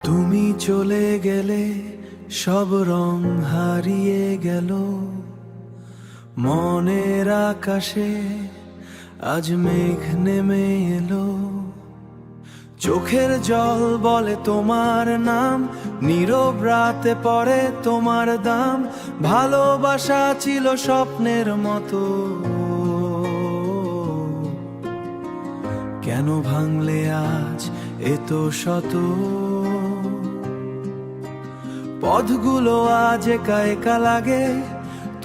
তুমি চলে গেলে সব রং হারিয়ে গেল, মনের আকাশে আজ মেঘ নেমে এলো। চোখের জল বলে তোমার নাম, নীরব রাতে পড়ে তোমার দাম। ভালোবাসা ছিল স্বপ্নের মতো, কেন ভাঙলে আজ এত শত? পথগুলো আজ একা একা লাগে,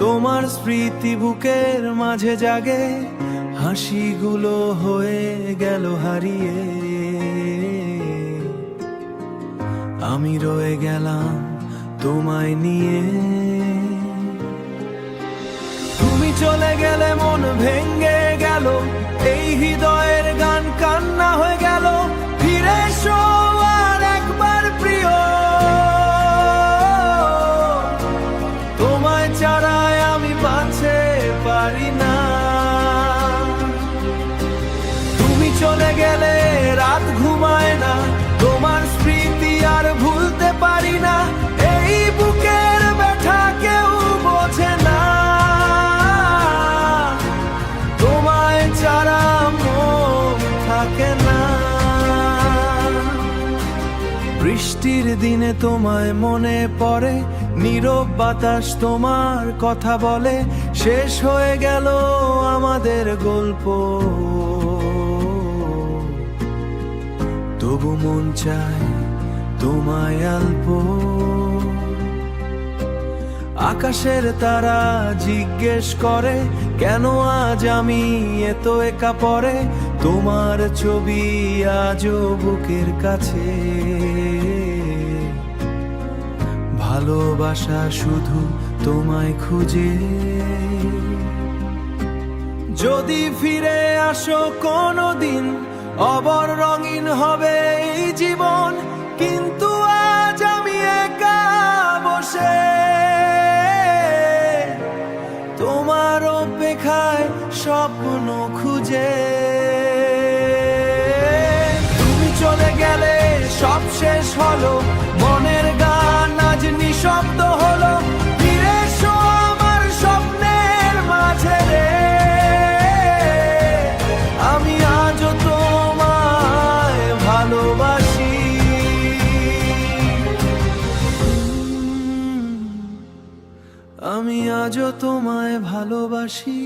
তোমার স্মৃতি বুকের মাঝে জাগে। হাসিগুলো হয়ে গেল হারিয়ে, আমি রয়ে গেলাম তোমায় নিয়ে। তুমি চলে গেলে মন ভেঙে গেল, এই হৃদয়ের গান কান্না হয়ে গেল। ফিরে এসো আর একবার প্রিয়, তোমায় ছাড়াই আমি বাঁচতে পারি না। তুমি চলে গেলে রাত ঘুমায় না, তোমার স্মৃতি আর ভুলতে পারি না। এই বুকের ব্যথা কেউ বোঝে না, তোমায় ছাড়া মন থাকে না। বৃষ্টির দিনে তোমায় মনে পড়ে, নীরব বাতাস তোমার কথা বলে। শেষ হয়ে গেল আমাদের গল্প, তবু মন চায় তোমায় অল্প। আকাশের তারা জিজ্ঞেস করে, কেন আজ আমি এত একা পড়ে? তোমার ছবি আজও বুকের কাছে, ভালোবাসা শুধু তোমায় খুঁজে। যদি ফিরে আসো কোনোদিন, অবর রঙিন হবে এই জীবন। কিন্তু আজ আমি একা বসে তোমার অপেক্ষায় স্বপ্ন খুঁজে। তুমি চলে গেলে সব শেষ হলো, মনের গান আজ নিঃশব্দ হলো। ফিরে এসো আমার স্বপ্নের মাঝে রে, আমি আজও তোমায় ভালোবাসি। আমি আজও তোমায় ভালোবাসি।